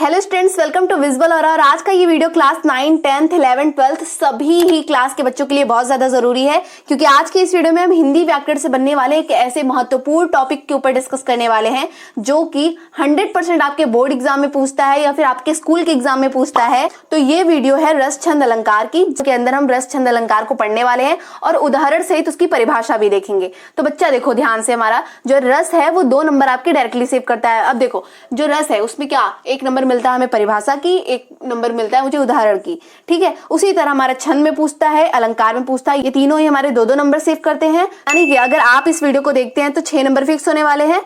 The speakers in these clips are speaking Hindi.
Hello students, welcome to visual और आज का ये video class 9, 10th, 11th, 12th सभी ही क्लास के बच्चों के लिए बहुत ज्यादा जरूरी है, क्योंकि आज के इस वीडियो में हम हिंदी व्याकरण से बनने वाले एक ऐसे महत्वपूर्ण टॉपिक के ऊपर डिस्कस करने वाले हैं जो कि 100% आपके बोर्ड एग्जाम में पूछता है या फिर आपके स्कूल के एग्जाम में पूछता है। तो ये वीडियो है रस छंद अलंकार की, जिसके अंदर हम रस छंद अलंकार को पढ़ने वाले हैं और उदाहरण सहित उसकी परिभाषा भी देखेंगे। तो बच्चा देखो ध्यान से, हमारा जो रस है वो 2 नंबर आपके डायरेक्टली सेव करता है। अब देखो जो रस है उसमें क्या 1 नंबर मिलता है हमें परिभाषा की, 1 नंबर मिलता है मुझे उदाहरण की, ठीक है। उसी तरह हमारा छंद में पूछता है, अलंकार में पूछता है, ये तीनों ही हमारे 2-2 नंबर सेव करते हैं। यानी कि अगर आप इस वीडियो को देखते हैं तो 6 नंबर फिक्स होने वाले हैं।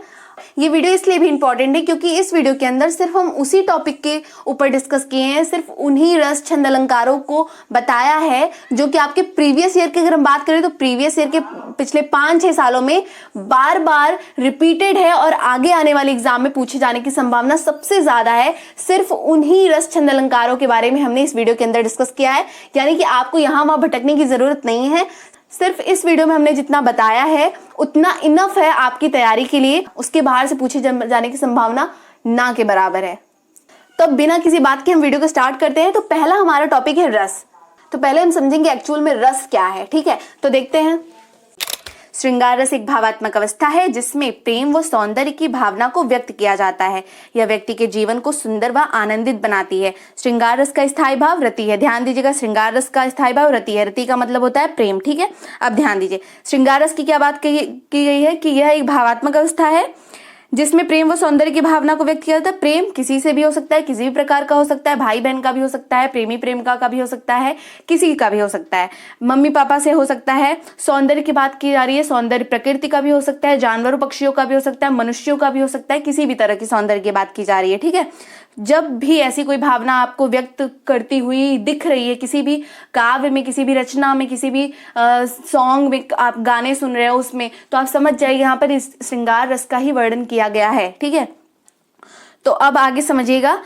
ये वीडियो इसलिए भी इंपॉर्टेंट है क्योंकि इस वीडियो के अंदर सिर्फ हम उसी टॉपिक के ऊपर डिस्कस किए हैं, सिर्फ उन्हीं रस छंद अलंकारों को बताया है जो कि आपके प्रीवियस ईयर की अगर हम बात करें तो प्रीवियस ईयर के पिछले 5-6 सालों में बार बार रिपीटेड है और आगे आने वाले एग्जाम में पूछे जाने की संभावना सबसे ज्यादा है। सिर्फ उन्हीं रस छंद अलंकारों के बारे में हमने इस वीडियो के अंदर डिस्कस किया है, यानी कि आपको यहां वहां भटकने की जरूरत नहीं है। सिर्फ इस वीडियो में हमने जितना बताया है उतना इनफ है आपकी तैयारी के लिए, उसके बाहर से पूछे जाने की संभावना ना के बराबर है। तो बिना किसी बात के हम वीडियो को स्टार्ट करते हैं। तो पहला हमारा टॉपिक है रस। तो पहले हम समझेंगे एक्चुअल में रस क्या है, ठीक है। तो देखते हैं। श्रृंगार रस एक भावात्मक अवस्था है जिसमें प्रेम व सौंदर्य की भावना को व्यक्त किया जाता है। यह व्यक्ति के जीवन को सुंदर व आनंदित बनाती है। श्रृंगार रस का स्थायी भाव रति है। ध्यान दीजिएगा, श्रृंगार रस का स्थायी भाव रति है। रति का मतलब होता है प्रेम, ठीक है। अब ध्यान दीजिए, श्रृंगार रस की क्या बात की गई है कि यह एक भावात्मक अवस्था है जिसमें प्रेम व सौंदर्य की भावना को व्यक्त किया जाता है। प्रेम किसी से भी हो सकता है, किसी भी प्रकार का हो सकता है, भाई बहन का भी हो सकता है, प्रेमी प्रेमिका का भी हो सकता है, किसी का भी हो सकता है, मम्मी पापा से हो सकता है। सौंदर्य की बात की जा रही है, सौंदर्य प्रकृति का भी हो सकता है, जानवरों पक्षियों का भी हो सकता है, मनुष्यों का भी हो सकता है, किसी भी तरह की सौंदर्य की बात की जा रही है, ठीक है। जब भी ऐसी कोई भावना आपको व्यक्त करती हुई दिख रही है किसी भी काव्य में, किसी भी रचना में, किसी भी सॉन्ग में आप गाने सुन रहे हो उसमें, तो आप समझ जाइए यहाँ पर इस श्रृंगार रस का ही वर्णन किया गया है, ठीक है। तो अब आगे समझिएगा,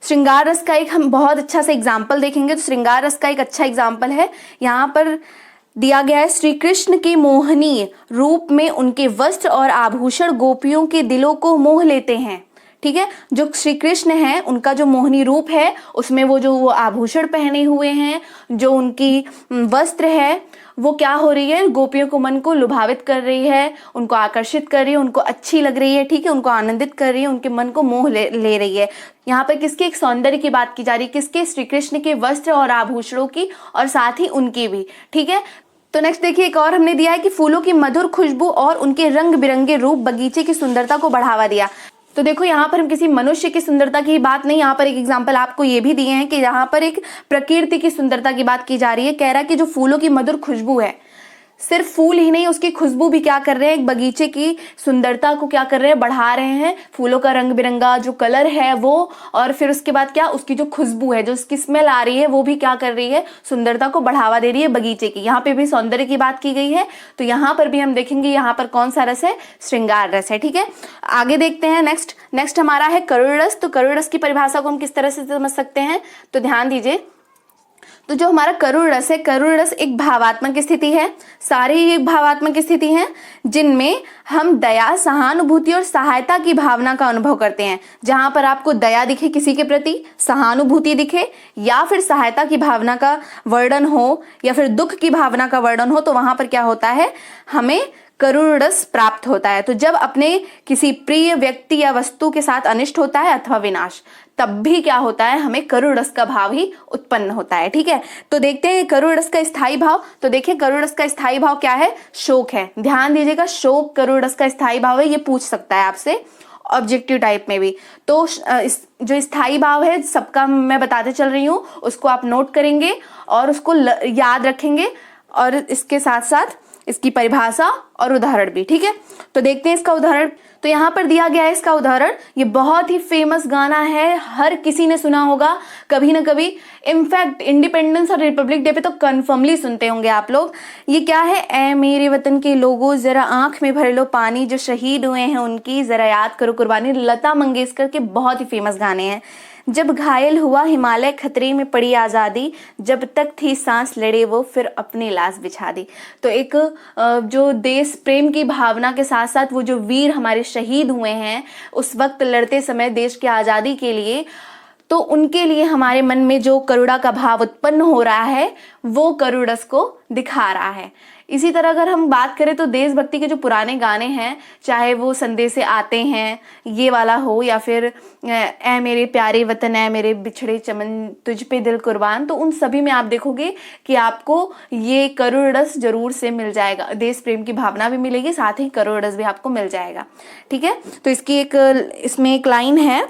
श्रृंगार रस का एक हम बहुत अच्छा सा एग्जाम्पल देखेंगे। तो श्रृंगार रस का एक अच्छा एग्जाम्पल है यहाँ पर दिया गया है। श्री कृष्ण के मोहनीय रूप में उनके वस्त्र और आभूषण गोपियों के दिलों को मोह लेते हैं, ठीक है। जो श्री कृष्ण है उनका जो मोहनी रूप है उसमें वो आभूषण पहने हुए हैं, जो उनकी वस्त्र है वो क्या हो रही है, गोपियों को मन को लुभावित कर रही है, उनको आकर्षित कर रही है, उनको अच्छी लग रही है, ठीक है, उनको आनंदित कर रही है, उनके मन को मोह ले रही है। यहाँ पर किसके एक सौंदर्य की बात की जा रही है, किसके, श्री कृष्ण के वस्त्र और आभूषणों की और साथ ही उनकी भी, ठीक है। तो नेक्स्ट देखिए, एक और हमने दिया है कि फूलों की मधुर खुशबू और उनके रंग बिरंगे रूप बगीचे की सुंदरता को बढ़ावा दिया। तो देखो यहाँ पर हम किसी मनुष्य की सुंदरता की बात नहीं, यहाँ पर एक एग्जांपल आपको ये भी दिए हैं कि यहाँ पर एक प्रकृति की सुंदरता की बात की जा रही है। कह रहा है कि जो फूलों की मधुर खुशबू है, सिर्फ फूल ही नहीं उसकी खुशबू भी क्या कर रहे हैं, एक बगीचे की सुंदरता को क्या कर रहे हैं, बढ़ा रहे हैं। फूलों का रंग बिरंगा जो कलर है वो, और फिर उसके बाद क्या, उसकी जो खुशबू है, जो उसकी स्मेल आ रही है, वो भी क्या कर रही है, सुंदरता को बढ़ावा दे रही है बगीचे की। यहाँ पे भी सौंदर्य की बात की गई है, तो यहाँ पर भी हम देखेंगे यहाँ पर कौन सा रस है, श्रृंगार रस है, ठीक है। आगे देखते हैं नेक्स्ट हमारा है करुण रस। तो करुण रस की परिभाषा को हम किस तरह से समझ सकते हैं, तो ध्यान दीजिए। तो जो हमारा करुण रस है, करुण रस एक भावात्मक स्थिति है। सारी ही एक भावात्मक स्थिति है जिनमें हम दया, सहानुभूति और सहायता की भावना का अनुभव करते हैं। जहां पर आपको दया दिखे किसी के प्रति, सहानुभूति दिखे या फिर सहायता की भावना का वर्णन हो या फिर दुख की भावना का वर्णन हो, तो वहां पर क्या होता है, हमें करुण रस प्राप्त होता है। तो जब अपने किसी प्रिय व्यक्ति या वस्तु के साथ अनिष्ट होता है अथवा विनाश, तब भी क्या होता है, हमें करुण रस का भाव ही उत्पन्न होता है, ठीक है। तो देखते हैं करुण रस का स्थायी भाव। तो देखिए करुण रस का स्थायी भाव क्या है, शोक है। ध्यान दीजिएगा, शोक करुण रस का स्थायी भाव है। ये पूछ सकता है आपसे ऑब्जेक्टिव टाइप में भी। तो इस जो स्थायी भाव है सबका मैं बताते चल रही हूँ, उसको आप नोट करेंगे और उसको याद रखेंगे, और इसके साथ साथ इसकी परिभाषा और उदाहरण भी, ठीक है। तो देखते हैं इसका उदाहरण। तो यहाँ पर दिया गया है इसका उदाहरण। ये बहुत ही फेमस गाना है, हर किसी ने सुना होगा कभी ना कभी। इनफैक्ट इंडिपेंडेंस और रिपब्लिक डे पे तो कन्फर्मली सुनते होंगे आप लोग। ये क्या है, ऐ मेरे वतन के लोगों जरा आंख में भर लो पानी, जो शहीद हुए हैं उनकी जरा याद करो कुर्बानी। लता मंगेशकर के बहुत ही फेमस गाने हैं। जब घायल हुआ हिमालय खतरे में पड़ी आज़ादी, जब तक थी सांस लड़े वो फिर अपनी लाश बिछा दी। तो एक जो देश प्रेम की भावना के साथ साथ वो जो वीर हमारे शहीद हुए हैं उस वक्त लड़ते समय देश की आज़ादी के लिए, तो तो उनके लिए हमारे मन में जो करुणा का भाव उत्पन्न हो रहा है वो करुण रस को दिखा रहा है। इसी तरह अगर हम बात करें तो देशभक्ति के जो पुराने गाने हैं, चाहे वो संदेशे आते हैं ये वाला हो, या फिर ऐ मेरे प्यारे वतन ऐ मेरे बिछड़े चमन तुझ पे दिल कुर्बान, तो उन सभी में आप देखोगे कि आपको ये करुण रस जरूर से मिल जाएगा। देश प्रेम की भावना भी मिलेगी, साथ ही करुण रस भी आपको मिल जाएगा। ठीक है, तो इसमें एक लाइन है,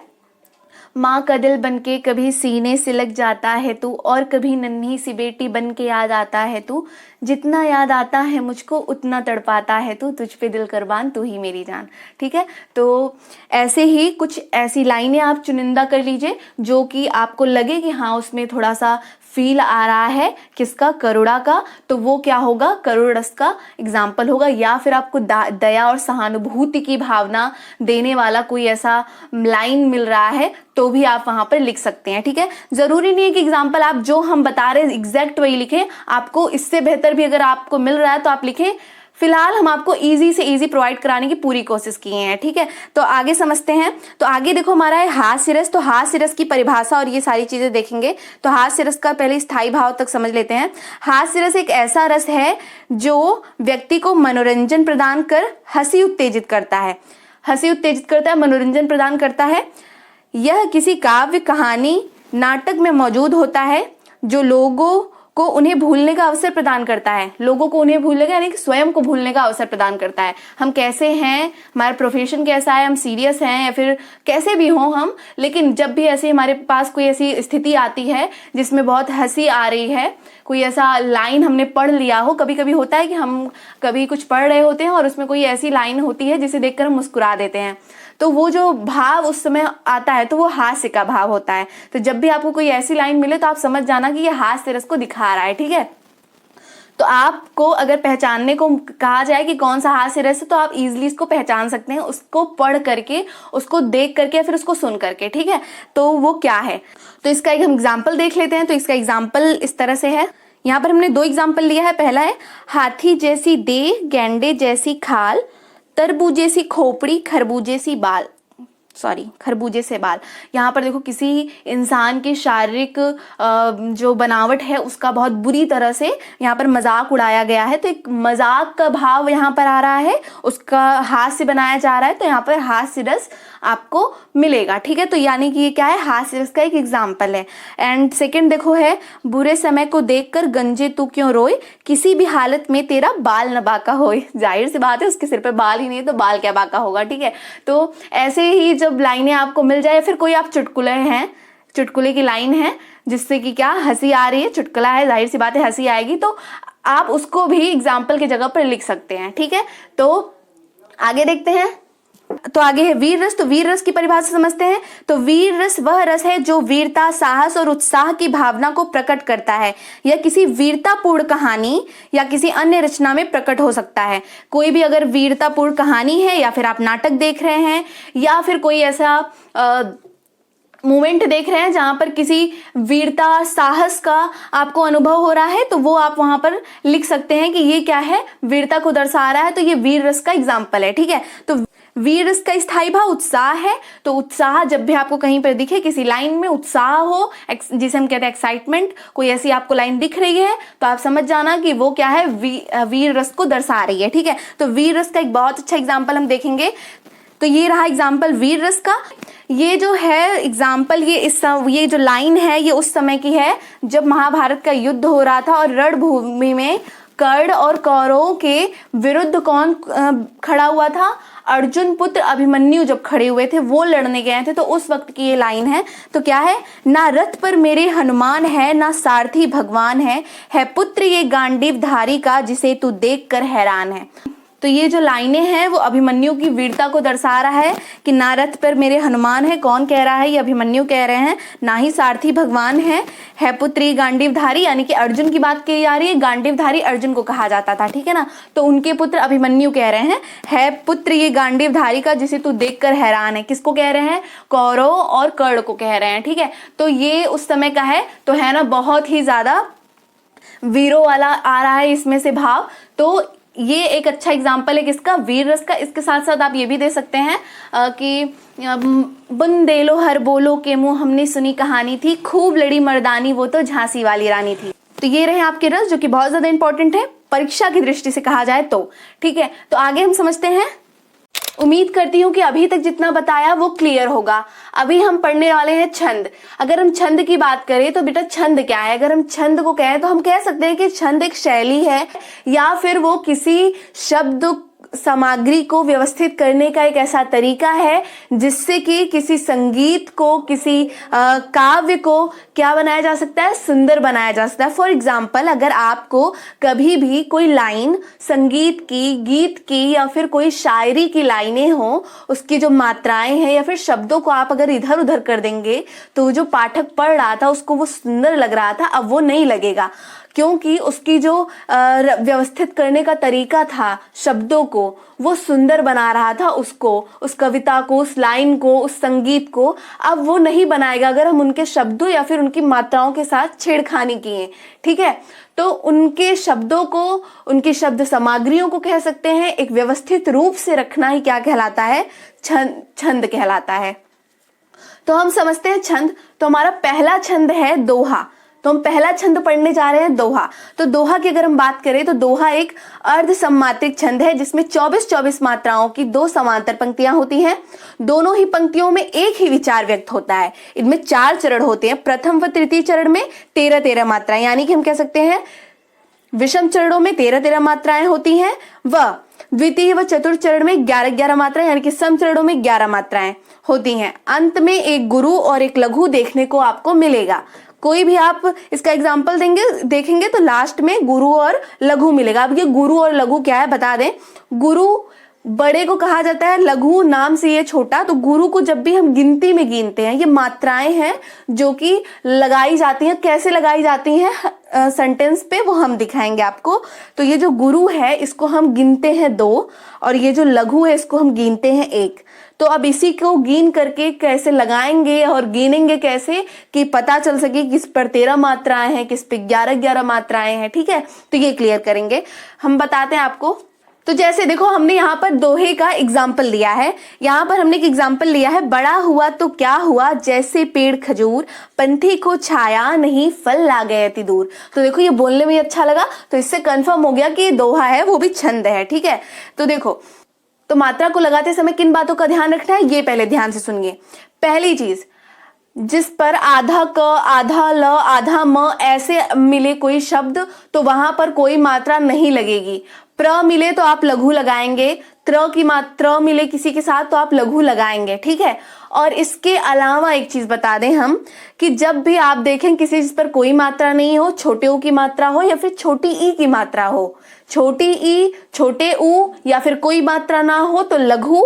माँ का दिल बनके कभी सीने से लग जाता है तू, और कभी नन्ही सी बेटी बन के याद आता है तू, जितना याद आता है मुझको उतना तड़पाता है तू, तुझ पे दिल कुर्बान तू ही मेरी जान। ठीक है, तो ऐसे ही कुछ ऐसी लाइनें आप चुनिंदा कर लीजिए जो कि आपको लगे कि हाँ उसमें थोड़ा सा फील आ रहा है किसका, करुणा का, तो वो क्या होगा, करुण रस का एग्जाम्पल होगा। या फिर आपको दया और सहानुभूति की भावना देने वाला कोई ऐसा लाइन मिल रहा है तो भी आप वहां पर लिख सकते हैं। ठीक है, जरूरी नहीं है कि एग्जाम्पल आप जो हम बता रहे हैं एग्जैक्ट वही लिखें, आपको इससे बेहतर भी अगर आपको मिल रहा है तो आप लिखें। फिलहाल हम आपको इजी से इजी प्रोवाइड कराने की पूरी कोशिश किए हैं। ठीक है, तो आगे समझते हैं। तो आगे देखो हमारा है हास्य रस। तो हास्य रस की परिभाषा और ये सारी चीजें देखेंगे। तो हास्य रस का पहले स्थायी भाव तक समझ लेते हैं। हास्य रस एक ऐसा रस है जो व्यक्ति को मनोरंजन प्रदान कर हंसी उत्तेजित करता है। हंसी उत्तेजित करता है, मनोरंजन प्रदान करता है। यह किसी काव्य, कहानी, नाटक में मौजूद होता है जो लोगों को उन्हें भूलने का अवसर प्रदान करता है। लोगों को उन्हें भूलने का यानी कि स्वयं को भूलने का अवसर प्रदान करता है। हम कैसे हैं, हमारा प्रोफेशन कैसा है, हम सीरियस हैं या फिर कैसे भी हों हम, लेकिन जब भी ऐसे हमारे पास कोई ऐसी स्थिति आती है जिसमें बहुत हंसी आ रही है, कोई ऐसा लाइन हमने पढ़ लिया हो, कभी कभी होता है कि हम कभी कुछ पढ़ रहे होते हैं और उसमें कोई ऐसी लाइन होती है जिसे देखकर हम मुस्कुरा देते हैं, तो वो जो भाव उस समय आता है तो वो हास्य का भाव होता है। तो जब भी आपको कोई ऐसी लाइन मिले तो आप समझ जाना कि ये हास्य रस को दिखा रहा है। ठीक है, तो आपको अगर पहचानने को कहा जाए कि कौन सा हास्य रस है तो आप इजीली इसको पहचान सकते हैं, उसको पढ़ करके, उसको देख करके, फिर उसको सुन करके। ठीक है, तो वो क्या है, तो इसका एक हम एग्जाम्पल देख लेते हैं। तो इसका एग्जाम्पल इस तरह से है, यहाँ पर हमने 2 एग्जाम्पल लिया है। पहला है हाथी जैसी देह, गैंडे जैसी खाल, तरबूजे सी खोपड़ी, खरबूजे से बाल। यहाँ पर देखो किसी इंसान की शारीरिक जो बनावट है उसका बहुत बुरी तरह से यहाँ पर मजाक उड़ाया गया है। तो एक मजाक का भाव यहाँ पर आ रहा है, उसका हास्य बनाया जा रहा है, तो यहाँ पर हास्य रस आपको मिलेगा। ठीक है, तो यानी कि ये क्या है, हास्य रस का एक एग्जाम्पल है। एंड सेकंड देखो है, बुरे समय को देखकर गंजे तू क्यों रोए, किसी भी हालत में तेरा बाल न बाका होए। जाहिर सी बात है उसके सिर पे बाल ही नहीं है तो बाल क्या बाका होगा। ठीक है, तो ऐसे ही जब लाइनें आपको मिल जाए, फिर कोई आप चुटकुले हैं, चुटकुले की लाइन है जिससे कि क्या हंसी आ रही है, चुटकुला है, जाहिर सी बात है हंसी आएगी, तो आप उसको भी एग्जाम्पल की जगह पर लिख सकते हैं। ठीक है, तो आगे देखते हैं। तो आगे है वीर रस। तो वीर रस की परिभाषा समझते हैं। तो वीर रस वह रस है जो वीरता, साहस और उत्साह की भावना को प्रकट करता है। यह किसी वीरतापूर्ण कहानी या किसी अन्य रचना में प्रकट हो सकता है। कोई भी अगर वीरतापूर्ण कहानी है, या फिर आप नाटक देख रहे हैं, या फिर कोई ऐसा मूवमेंट देख रहे हैं जहां पर किसी वीरता, साहस का आपको अनुभव हो रहा है, तो वो आप वहां पर लिख सकते हैं कि ये क्या है, वीरता को दर्शा रहा है, तो ये वीर रस का एग्जाम्पल है। ठीक है, तो वीर रस का स्थायी भाव उत्साह है। तो उत्साह जब भी आपको कहीं पर दिखे, किसी लाइन में उत्साह हो, जिसे हम कहते हैं एक्साइटमेंट, कोई ऐसी आपको लाइन दिख रही है तो आप समझ जाना कि वो क्या है, वीर रस को दर्शा रही है। ठीक है, तो वीर रस का एक बहुत अच्छा एग्जाम्पल हम देखेंगे। तो ये रहा एग्जाम्पल वीर रस का। ये जो है एग्जाम्पल, ये जो लाइन है ये उस समय की है जब महाभारत का युद्ध हो रहा था और रणभूमि में कर्ण और कौरवों के विरुद्ध कौन खड़ा हुआ था, अर्जुन पुत्र अभिमन्यु जब खड़े हुए थे, वो लड़ने गए थे, तो उस वक्त की ये लाइन है। तो क्या है, ना रथ पर मेरे हनुमान है, ना सारथी भगवान है पुत्र ये गांडीव धारी का, जिसे तू देख कर हैरान है। तो ये जो लाइनें हैं वो अभिमन्यु की वीरता को दर्शा रहा है कि ना रथ पर मेरे हनुमान है, कौन कह रहा है, ये अभिमन्यु कह रहे हैं, ना ही सारथी भगवान है पुत्र ये गांडीवधारी, यानी कि अर्जुन की बात की जा रही है। गांडीवधारी अर्जुन को कहा जाता था, ठीक है ना, तो उनके पुत्र अभिमन्यु कह रहे हैं, है पुत्र ये गांडीवधारी का, जिसे तू देखकर हैरान है। किसको कह रहे हैं, कौरव और कर्ण को कह रहे हैं। ठीक है, तो ये उस समय का है, तो है ना बहुत ही ज्यादा वीरों वाला आ रहा है इसमें से भाव। तो ये एक अच्छा एग्जाम्पल है किसका, वीर रस का। इसके साथ साथ आप ये भी दे सकते हैं कि बुंदेलो हर बोलो के मुंह हमने सुनी कहानी थी, खूब लड़ी मर्दानी वो तो झांसी वाली रानी थी। तो ये रहे आपके रस जो कि बहुत ज्यादा इंपॉर्टेंट है परीक्षा की दृष्टि से कहा जाए तो। ठीक है, तो आगे हम समझते हैं। उम्मीद करती हूँ कि अभी तक जितना बताया वो क्लियर होगा। अभी हम पढ़ने वाले हैं छंद। अगर हम छंद की बात करें तो बेटा छंद क्या है? अगर हम छंद को कहें तो हम कह सकते हैं कि छंद एक शैली है या फिर वो किसी शब्द सामग्री को व्यवस्थित करने का एक ऐसा तरीका है जिससे कि किसी संगीत को, किसी काव्य को क्या बनाया जा सकता है, सुंदर बनाया जा सकता है। फॉर एग्जाम्पल, अगर आपको कभी भी कोई लाइन संगीत की, गीत की या फिर कोई शायरी की लाइनें हो, उसकी जो मात्राएं हैं या फिर शब्दों को आप अगर इधर उधर कर देंगे तो जो पाठक पढ़ रहा था उसको वो सुंदर लग रहा था, अब वो नहीं लगेगा, क्योंकि उसकी जो व्यवस्थित करने का तरीका था शब्दों को, वो सुंदर बना रहा था उसको, उस कविता को, उस लाइन को, उस संगीत को। अब वो नहीं बनाएगा अगर हम उनके शब्दों या फिर उनकी मात्राओं के साथ छेड़खानी किए। ठीक है, तो उनके शब्दों को, उनकी शब्द सामग्रियों को कह सकते हैं एक व्यवस्थित रूप से रखना ही क्या कहलाता है, छंद कहलाता है। तो हम समझते हैं छंद। तो हमारा पहला छंद है दोहा। तो हम पहला छंद पढ़ने जा रहे हैं दोहा। तो दोहा की अगर हम बात करें तो दोहा एक अर्ध सम्मात्रिक छंद है जिसमें 24-24 मात्राओं की 2 समांतर पंक्तियां होती हैं। दोनों ही पंक्तियों में एक ही विचार व्यक्त होता है। इनमें 4 चरण होते हैं। प्रथम व तृतीय चरण में 13-13 मात्राएं, यानी कि हम कह सकते हैं विषम चरणों में 13-13 मात्राएं होती हैं व द्वितीय व चतुर्थ चरण में 11-11 मात्राएं, यानी कि सम चरणों में 11 मात्राएं होती हैं। अंत में एक गुरु और एक लघु देखने को आपको मिलेगा। कोई भी आप इसका एग्जाम्पल देखेंगे तो लास्ट में गुरु और लघु मिलेगा। अब ये गुरु और लघु क्या है बता दें। गुरु बड़े को कहा जाता है, लघु नाम से ये छोटा। तो गुरु को जब भी हम गिनती में गिनते हैं, ये मात्राएं हैं जो कि लगाई जाती हैं। कैसे लगाई जाती हैं सेंटेंस पे वो हम दिखाएंगे आपको। तो ये जो गुरु है इसको हम गिनते हैं 2 और ये जो लघु है इसको हम गिनते हैं 1। तो अब इसी को गिन करके कैसे लगाएंगे और गिनेंगे कैसे कि पता चल सके किस पर 13 मात्राएं हैं, किस पे 11-11 मात्राएं हैं। ठीक है, तो ये क्लियर करेंगे हम, बताते हैं आपको। तो जैसे देखो हमने यहाँ पर दोहे का एग्जाम्पल लिया है। यहाँ पर हमने एक एग्जाम्पल लिया है, बड़ा हुआ तो क्या हुआ जैसे पेड़ खजूर, पंथी को छाया नहीं फल ला गए अति दूर। तो देखो ये बोलने में अच्छा लगा, तो इससे कंफर्म हो गया कि दोहा है वो भी छंद है। ठीक है, तो देखो तो मात्रा को लगाते समय किन बातों का ध्यान रखना है, ये पहले ध्यान से सुनिए। पहली चीज, जिस पर आधा क, आधा ल, आधा म ऐसे मिले कोई शब्द तो वहां पर कोई मात्रा नहीं लगेगी। प्र मिले तो आप लघु लगाएंगे, त्र की मात्रा मिले किसी के साथ तो आप लघु लगाएंगे। ठीक है, और इसके अलावा एक चीज बता दें हम कि जब भी आप देखें किसी चीज पर कोई मात्रा नहीं हो, छोटे ऊ की मात्रा हो या फिर छोटी ई की मात्रा हो, छोटी ई, छोटे ऊ या फिर कोई मात्रा ना हो तो लघु।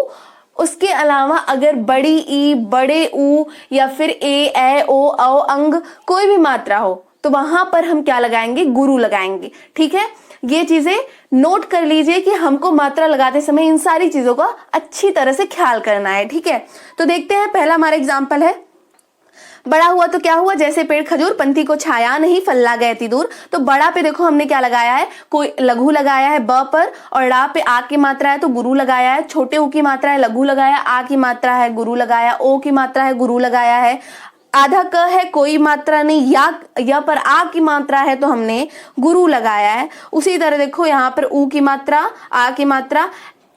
उसके अलावा अगर बड़ी ई, बड़े ऊ या फिर ए ओ औ अंग कोई भी मात्रा हो तो वहां पर हम क्या लगाएंगे, गुरु लगाएंगे। ठीक है, ये चीजें नोट कर लीजिए कि हमको मात्रा लगाते समय इन सारी चीजों का अच्छी तरह से ख्याल करना है। ठीक है, तो देखते हैं पहला हमारा एग्जाम्पल है, बड़ा हुआ तो क्या हुआ जैसे पेड़ खजूर, पंथी को छाया नहीं फल ला गए अति दूर। तो बड़ा पे देखो हमने क्या लगाया है, कोई लघु लगाया है ब पर, और ड़ा पे आ की मात्रा है तो गुरु लगाया है। छोटे ऊ की मात्रा है लघु लगाया, आ की मात्रा है गुरु लगाया, ओ की मात्रा है गुरु लगाया है। आधा क है कोई मात्रा नहीं, या पर आ की मात्रा है तो हमने गुरु लगाया है। उसी तरह देखो यहाँ पर ऊ की मात्रा, आ की मात्रा,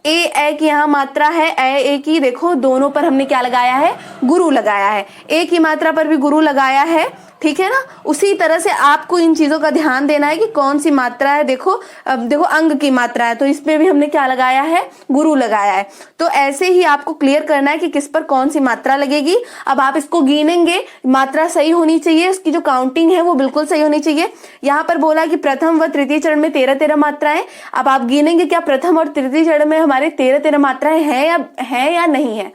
ए की यहाँ मात्रा है, ए की देखो दोनों पर हमने क्या लगाया है, गुरु लगाया है। ए की मात्रा पर भी गुरु लगाया है। ठीक है ना, उसी तरह से आपको इन चीजों का ध्यान देना है कि कौन सी मात्रा है। देखो अब देखो अंग की मात्रा है तो इसमें भी हमने क्या लगाया है, गुरु लगाया है। तो ऐसे ही आपको क्लियर करना है कि किस पर कौन सी मात्रा लगेगी। अब आप इसको गिनेंगे, मात्रा सही होनी चाहिए, उसकी जो काउंटिंग है वो बिल्कुल सही होनी चाहिए। यहाँ पर बोला कि प्रथम व तृतीय चरण में 13-13 मात्राएं। अब आप गिनेंगे क्या प्रथम और तृतीय चरण में हमारे 13-13 मात्राएं हैं या नहीं है।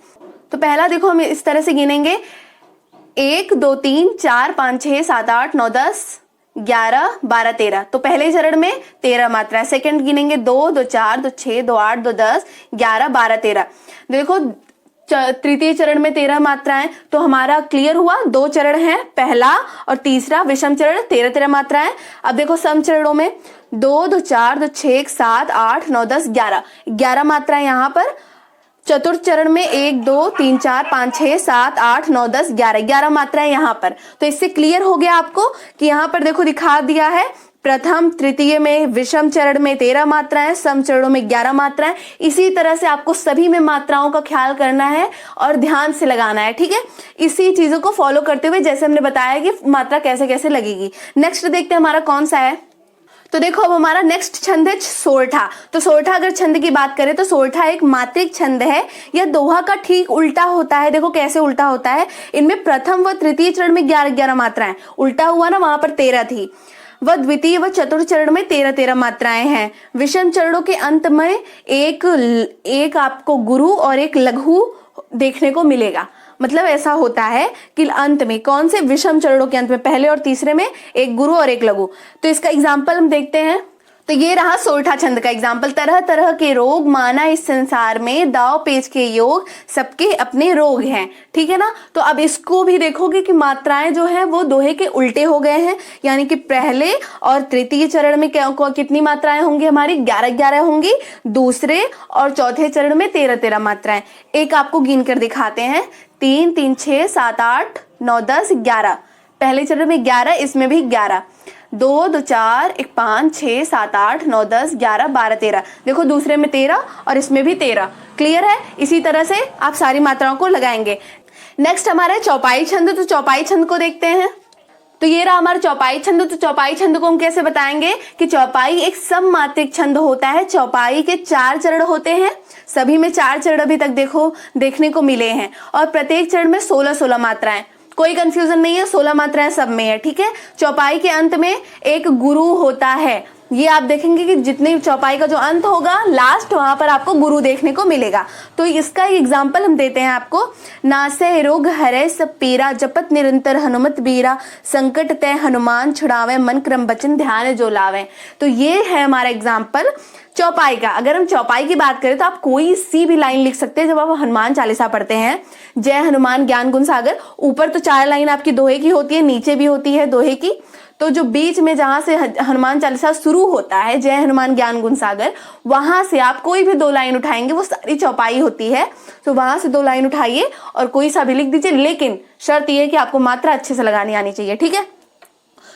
तो पहला देखो हम इस तरह से गिनेंगे, 1 2 3 4 5 6 7 8 9 10 11 12 13। तो पहले चरण में 13 मात्रा है। सेकंड गिनेंगे 2 2 4 2 6 2 8 2 10 11 12 13। देखो तृतीय चरण में 13 मात्राएं। तो हमारा क्लियर हुआ, 2 चरण हैं, पहला और तीसरा विषम चरण, 13 मात्राएं। अब देखो सम चरणों में 2 2 4 2 6 7 8 9 10 11 मात्राएं यहाँ पर। चतुर्थ चरण में 1 2 3 4 5 6 7 8 9 10 11 मात्राएं यहाँ पर। तो इससे क्लियर हो गया आपको कि यहाँ पर देखो दिखा दिया है, प्रथम तृतीय में विषम चरण में 13 मात्राएं, सम चरणों में 11 मात्राएं। इसी तरह से आपको सभी में मात्राओं का ख्याल करना है और ध्यान से लगाना है, ठीक है। इसी चीजों को फॉलो करते हुए जैसे हमने बताया कि मात्रा कैसे कैसे लगेगी। नेक्स्ट देखते हैं हमारा कौन सा है। तो देखो अब हमारा नेक्स्ट छंद है सोरठा। तो सोरठा अगर छंद की बात करें तो सोरठा एक मात्रिक छंद है। यह दोहा का ठीक उल्टा होता है। देखो कैसे उल्टा होता है, इनमें प्रथम व तृतीय चरण में 11 मात्राएं, उल्टा हुआ ना, वहां पर 13 थी, व द्वितीय व चतुर्थ चरण में 13 मात्राएं हैं। विषम चरणों के अंत में एक आपको गुरु और एक लघु देखने को मिलेगा। मतलब ऐसा होता है कि अंत में, कौन से विषम चरणों के अंत में, पहले और तीसरे में एक गुरु और एक लघु। तो इसका एग्जाम्पल हम देखते हैं। तो ये रहा सोरठा छंद का एग्जाम्पल। तरह तरह के रोग माना इस संसार में, दाव पेच के योग सबके अपने रोग हैं, ठीक है ना। तो अब इसको भी देखोगे कि मात्राएं जो है वो दोहे के उल्टे हो गए हैं, यानी कि पहले और तृतीय चरण में कितनी मात्राएं होंगी हमारी, 11 होंगी। दूसरे और चौथे चरण में 13 मात्राएं। एक आपको गिन कर दिखाते हैं, 3 3 6 7 8 9 10 11। पहले चरण में 11, इसमें भी 11, 2 2 4 1 5 6 7 8 9 10 11 12 13। देखो दूसरे में 13 और इसमें भी 13। क्लियर है। इसी तरह से आप सारी मात्राओं को लगाएंगे। नेक्स्ट हमारा है चौपाई छंद। तो चौपाई छंद को देखते हैं। तो ये रहा हमारा चौपाई छंद। तो चौपाई छंद को हम कैसे बताएंगे कि चौपाई एक सममात्रिक छंद होता है। चौपाई के 4 चरण होते हैं, सभी में 4 चरण अभी तक देखो देखने को मिले हैं, और प्रत्येक चरण में 16 मात्राएं। कोई कंफ्यूजन नहीं है, 16 मात्राएं सब में है, ठीक है। चौपाई के अंत में एक गुरु होता है। ये आप देखेंगे कि जितनी चौपाई का जो अंत होगा लास्ट, वहां पर आपको गुरु देखने को मिलेगा। तो इसका एग्जाम्पल हम देते हैं आपको। नासे रोग हरे सब पीरा, जपत निरंतर हनुमत बीरा, संकट तय हनुमान छुड़ावे, मन क्रम बचन ध्यान जो लावे। तो ये है हमारा एग्जाम्पल चौपाई का। अगर हम चौपाई की बात करें तो आप कोई सी भी लाइन लिख सकते हैं। जब आप हनुमान चालीसा पढ़ते हैं, जय हनुमान ज्ञान गुण सागर, ऊपर तो 4 लाइन आपकी दोहे की होती है, नीचे भी होती है दोहे की। तो जो बीच में जहां से हनुमान चालीसा शुरू होता है, जय हनुमान ज्ञान गुण सागर, वहां से आप कोई भी 2 लाइन उठाएंगे, वो सारी चौपाई होती है। तो वहां से 2 लाइन उठाइए और कोई सा भी लिख दीजिए, लेकिन शर्त यह है कि आपको मात्रा अच्छे से लगानी आनी चाहिए, ठीक है।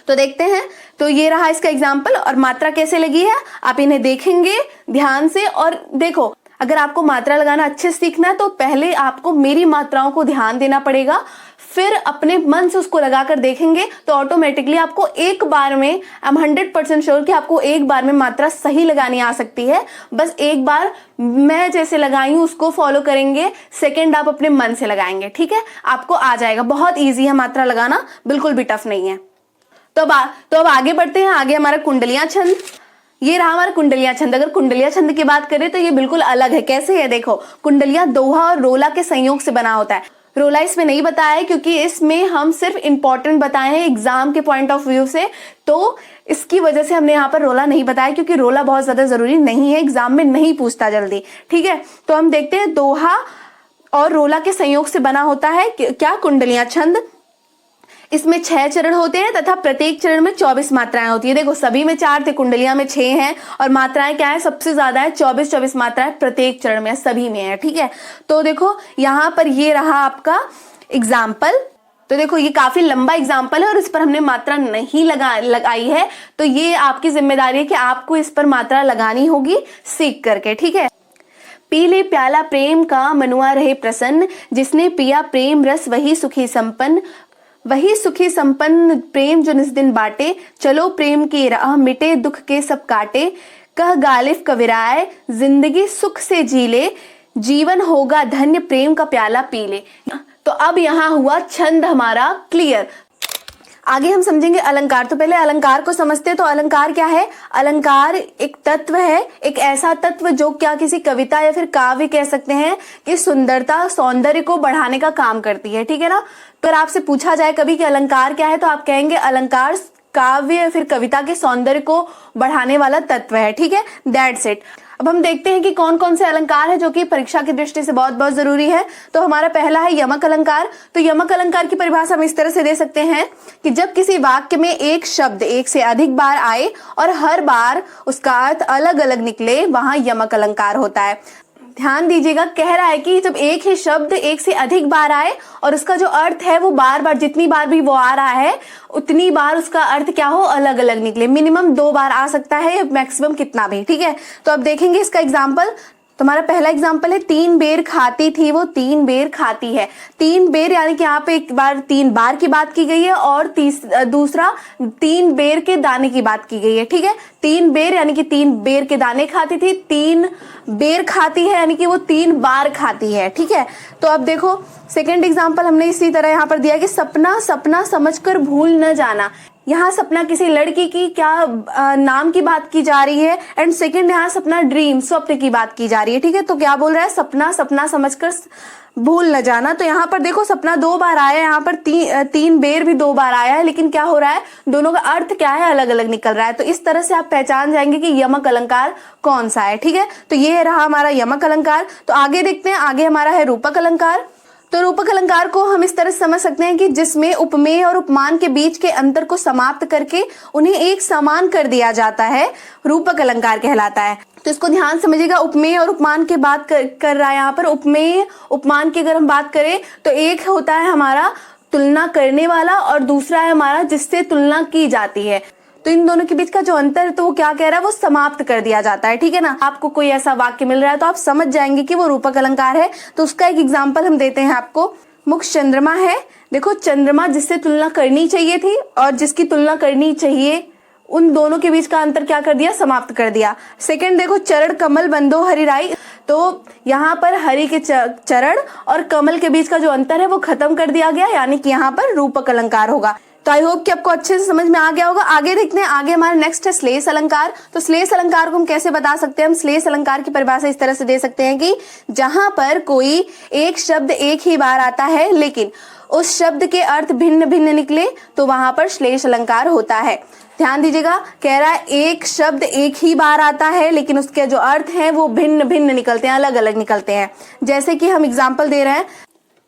तो देखते हैं। तो ये रहा इसका एग्जाम्पल, और मात्रा कैसे लगी है आप इन्हें देखेंगे ध्यान से। और देखो, अगर आपको मात्रा लगाना अच्छे से सीखना है तो पहले आपको मेरी मात्राओं को ध्यान देना पड़ेगा, फिर अपने मन से उसको लगाकर देखेंगे तो ऑटोमेटिकली आपको एक बार में, आई एम 100% श्योर कि आपको एक बार में मात्रा सही लगानी आ सकती है। बस एक बार मैं जैसे लगाई हूं उसको फॉलो करेंगे, सेकंड आप अपने मन से लगाएंगे, ठीक है, आपको आ जाएगा। बहुत ईजी है मात्रा लगाना, बिल्कुल भी टफ नहीं है। तो अब आगे बढ़ते हैं। आगे हमारा कुंडलियां छंद। ये रहा हमारा कुंडलियां छंद। अगर कुंडलियां छंद की बात करें तो ये बिल्कुल अलग है। कैसे है देखो, कुंडलियां दोहा और रोला के संयोग से बना होता है। रोला इसमें नहीं बताया है क्योंकि इसमें हम सिर्फ इंपॉर्टेंट बताए हैं एग्जाम के पॉइंट ऑफ व्यू से, तो इसकी वजह से हमने यहाँ पर रोला नहीं बताया, क्योंकि रोला बहुत ज्यादा जरूरी नहीं है, एग्जाम में नहीं पूछता जल्दी, ठीक है। तो हम देखते हैं, दोहा और रोला के संयोग से बना होता है क्या, कुंडलियां छंद। इसमें 6 चरण होते हैं तथा प्रत्येक चरण में 24 मात्राएं होती है। देखो सभी में 4 थे, कुंडलियां में 6 हैं, और मात्राएं क्या है, सबसे ज्यादा है 24 मात्राएं प्रत्येक चरण में, सभी में है, ठीक है। तो देखो यहाँ पर ये रहा आपका एग्जाम्पल। तो देखो ये काफी लंबा एग्जाम्पल है और इस पर हमने मात्रा नहीं लगाई है, तो ये आपकी जिम्मेदारी है कि आपको इस पर मात्रा लगानी होगी सीख करके, ठीक है। पी ले प्याला प्रेम का, मनुआ रहे प्रसन्न, जिसने पिया प्रेम रस वही सुखी संपन्न, वही सुखी संपन्न प्रेम जो निस दिन बाटे, चलो प्रेम की राह मिटे दुख के सब काटे, कह गालिफ कविराय जिंदगी सुख से जी ले, जीवन होगा धन्य प्रेम का प्याला पी ले। तो अब यहाँ हुआ छंद हमारा क्लियर। आगे हम समझेंगे अलंकार। तो पहले अलंकार को समझते हैं। तो अलंकार क्या है, अलंकार एक तत्व है, एक ऐसा तत्व जो क्या किसी कविता या फिर काव्य कह सकते हैं कि सुंदरता सौंदर्य को बढ़ाने का काम करती है, ठीक है ना। तो अगर आपसे पूछा जाए कभी कि अलंकार क्या है तो आप कहेंगे अलंकार काव्य या फिर कविता के सौंदर्य को बढ़ाने वाला तत्व है, ठीक है, दैट्स इट। अब हम देखते हैं कि कौन कौन से अलंकार है जो कि परीक्षा की दृष्टि से बहुत बहुत जरूरी है। तो हमारा पहला है यमक अलंकार। तो यमक अलंकार की परिभाषा हम इस तरह से दे सकते हैं कि जब किसी वाक्य में एक शब्द एक से अधिक बार आए और हर बार उसका अर्थ अलग अलग निकले, वहां यमक अलंकार होता है। ध्यान दीजिएगा, कह रहा है कि जब एक ही शब्द एक से अधिक बार आए और उसका जो अर्थ है वो बार बार, जितनी बार भी वो आ रहा है उतनी बार उसका अर्थ क्या हो, अलग अलग निकले। मिनिमम 2 बार आ सकता है, मैक्सिमम कितना भी, ठीक है। तो अब देखेंगे इसका एग्जाम्पल। तुम्हारा पहला एग्जाम्पल है 3 बेर खाती थी वो 3 बेर खाती है। 3 बेर यानी कि यहाँ पे एक बार 3 बार की बात की गई है और दूसरा 3 बेर के दाने की बात की गई है, ठीक है। 3 बेर यानी कि 3 बेर के दाने खाती थी, 3 बेर खाती है यानी कि वो 3 बार खाती है, ठीक है। तो अब देखो सेकेंड एग्जाम्पल हमने इसी तरह यहाँ पर दिया कि सपना सपना समझकर भूल न जाना। यहाँ सपना किसी लड़की की क्या नाम की बात की जा रही है, एंड सेकंड यहाँ सपना ड्रीम, स्वप्न की बात की जा रही है, ठीक है। तो क्या बोल रहा है, सपना सपना समझकर भूल न जाना। तो यहाँ पर देखो सपना 2 बार आया है, यहाँ पर 3 बेर भी 2 बार आया है, लेकिन क्या हो रहा है, दोनों का अर्थ क्या है, अलग अलग निकल रहा है। तो इस तरह से आप पहचान जाएंगे कि यमक अलंकार कौन सा है, ठीक है। तो ये रहा हमारा यमक अलंकार। तो आगे देखते हैं, आगे हमारा है रूपक अलंकार। तो रूपक अलंकार को हम इस तरह से समझ सकते हैं कि जिसमें उपमेय और उपमान के बीच के अंतर को समाप्त करके उन्हें एक समान कर दिया जाता है, रूपक अलंकार कहलाता है। तो इसको ध्यान समझिएगा, उपमेय और उपमान की बात कर रहा है यहाँ पर। उपमेय उपमान की अगर हम बात करें तो एक होता है हमारा तुलना करने वाला और दूसरा है हमारा जिससे तुलना की जाती है। तो इन दोनों के बीच का जो अंतर है तो वो क्या कह रहा है, वो समाप्त कर दिया जाता है, ठीक है ना। आपको कोई ऐसा वाक्य मिल रहा है तो आप समझ जाएंगे कि वो रूपक अलंकार है। तो उसका एक एग्जाम्पल हम देते हैं आपको। मुख चंद्रमा है, देखो चंद्रमा जिससे तुलना करनी चाहिए थी और जिसकी तुलना करनी चाहिए, उन दोनों के बीच का अंतर क्या कर दिया, समाप्त कर दिया। सेकंड देखो चरण कमल बंदो हरिराई। तो यहाँ पर हरि के चरण और कमल के बीच का जो अंतर है वो खत्म कर दिया गया, यानी कि यहाँ पर रूपक अलंकार होगा। तो आई होप कि आपको अच्छे से समझ में आ गया होगा। आगे देखते हैं, आगे हमारा नेक्स्ट है श्लेष अलंकार। तो श्लेष अलंकार को हम कैसे बता सकते हैं, हम श्लेष अलंकार की परिभाषा इस तरह से दे सकते हैं कि जहां पर कोई एक शब्द एक ही बार आता है लेकिन उस शब्द के अर्थ भिन्न भिन्न निकले तो वहां पर श्लेष अलंकार होता है। ध्यान दीजिएगा, कह रहा है एक शब्द एक ही बार आता है लेकिन उसके जो अर्थ हैं वो भिन्न भिन्न निकलते हैं, अलग अलग निकलते हैं। जैसे कि हम एग्जाम्पल दे रहे हैं,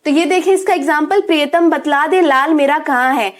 तो ये देखिए इसका एग्जाम्पल, प्रियतम बतला दे लाल मेरा कहाँ है।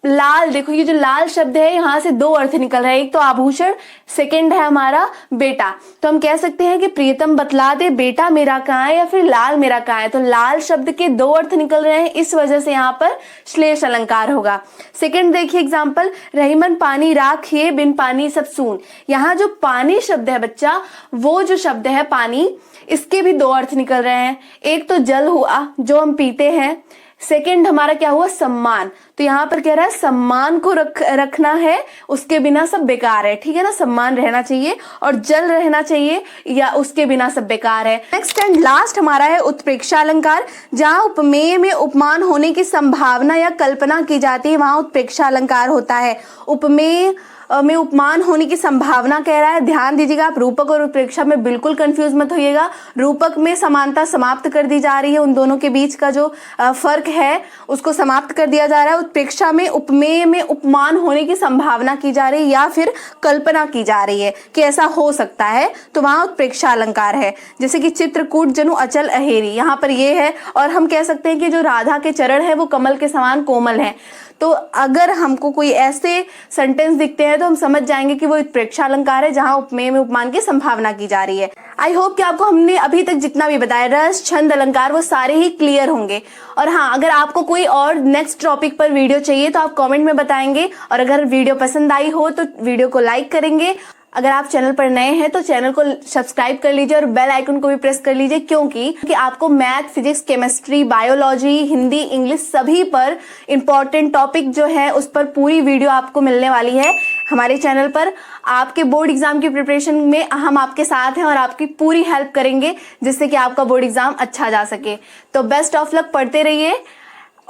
लाल, देखो ये जो लाल शब्द है यहाँ से 2 अर्थ निकल रहा है, एक तो आभूषण, सेकंड है हमारा बेटा। तो हम कह सकते हैं कि प्रियतम बतला दे बेटा मेरा कहाँ है या फिर लाल मेरा कहाँ है। तो लाल शब्द के 2 अर्थ निकल रहे हैं, इस वजह से यहाँ पर श्लेष अलंकार होगा। सेकंड देखिए एग्जाम्पल, रहीमन पानी राखिए बिन पानी सब सून। यहाँ जो पानी शब्द है बच्चा, वो जो शब्द है पानी, इसके भी 2 अर्थ निकल रहे हैं। एक तो जल हुआ जो हम पीते हैं, सेकंड हमारा क्या हुआ, सम्मान। तो यहाँ पर कह रहा है सम्मान को रखना है, उसके बिना सब बेकार है, ठीक है ना। सम्मान रहना चाहिए और जल रहना चाहिए या उसके बिना सब बेकार है। नेक्स्ट एंड लास्ट हमारा है उत्प्रेक्षा अलंकार। जहाँ उपमेय में उपमान होने की संभावना या कल्पना की जाती है वहां उत्प्रेक्षा अलंकार होता है। उपमेय में उपमान होने की संभावना कह रहा है। ध्यान दीजिएगा, आप रूपक और उत्प्रेक्षा में बिल्कुल कंफ्यूज मत होइएगा। रूपक में समानता समाप्त कर दी जा रही है, उन दोनों के बीच का जो फर्क है उसको समाप्त कर दिया जा रहा है। उत्प्रेक्षा में उपमेय में उपमान होने की संभावना की जा रही है या फिर कल्पना की जा रही है कि ऐसा हो सकता है, तो वहां उत्प्रेक्षा अलंकार है। जैसे कि चित्रकूट जनु अचल अहेरी, यहाँ पर ये है। और हम कह सकते हैं कि जो राधा के चरण है वो कमल के समान कोमल है। तो अगर हमको कोई ऐसे सेंटेंस दिखते हैं तो हम समझ जाएंगे कि वो उत्प्रेक्षा अलंकार है जहां उपमेय में उपमान की संभावना की जा रही है। आई होप कि आपको हमने अभी तक जितना भी बताया, रस छंद अलंकार, वो सारे ही क्लियर होंगे। और हाँ, अगर आपको कोई और नेक्स्ट टॉपिक पर वीडियो चाहिए तो आप कमेंट में बताएंगे, और अगर वीडियो पसंद आई हो तो वीडियो को लाइक करेंगे। अगर आप चैनल पर नए हैं तो चैनल को सब्सक्राइब कर लीजिए और बेल आइकन को भी प्रेस कर लीजिए, क्योंकि आपको math, physics, chemistry, biology, Hindi, English सभी पर इंपॉर्टेंट टॉपिक जो है उस पर पूरी वीडियो आपको मिलने वाली है हमारे चैनल पर। आपके बोर्ड एग्जाम की प्रिपरेशन में हम आपके साथ हैं और आपकी पूरी हेल्प करेंगे जिससे कि आपका बोर्ड एग्जाम अच्छा जा सके। तो बेस्ट ऑफ लक, पढ़ते रहिए,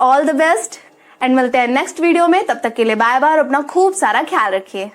ऑल द बेस्ट, एंड मिलते हैं नेक्स्ट वीडियो में। तब तक के लिए बाय बाय और अपना खूब सारा ख्याल रखिए।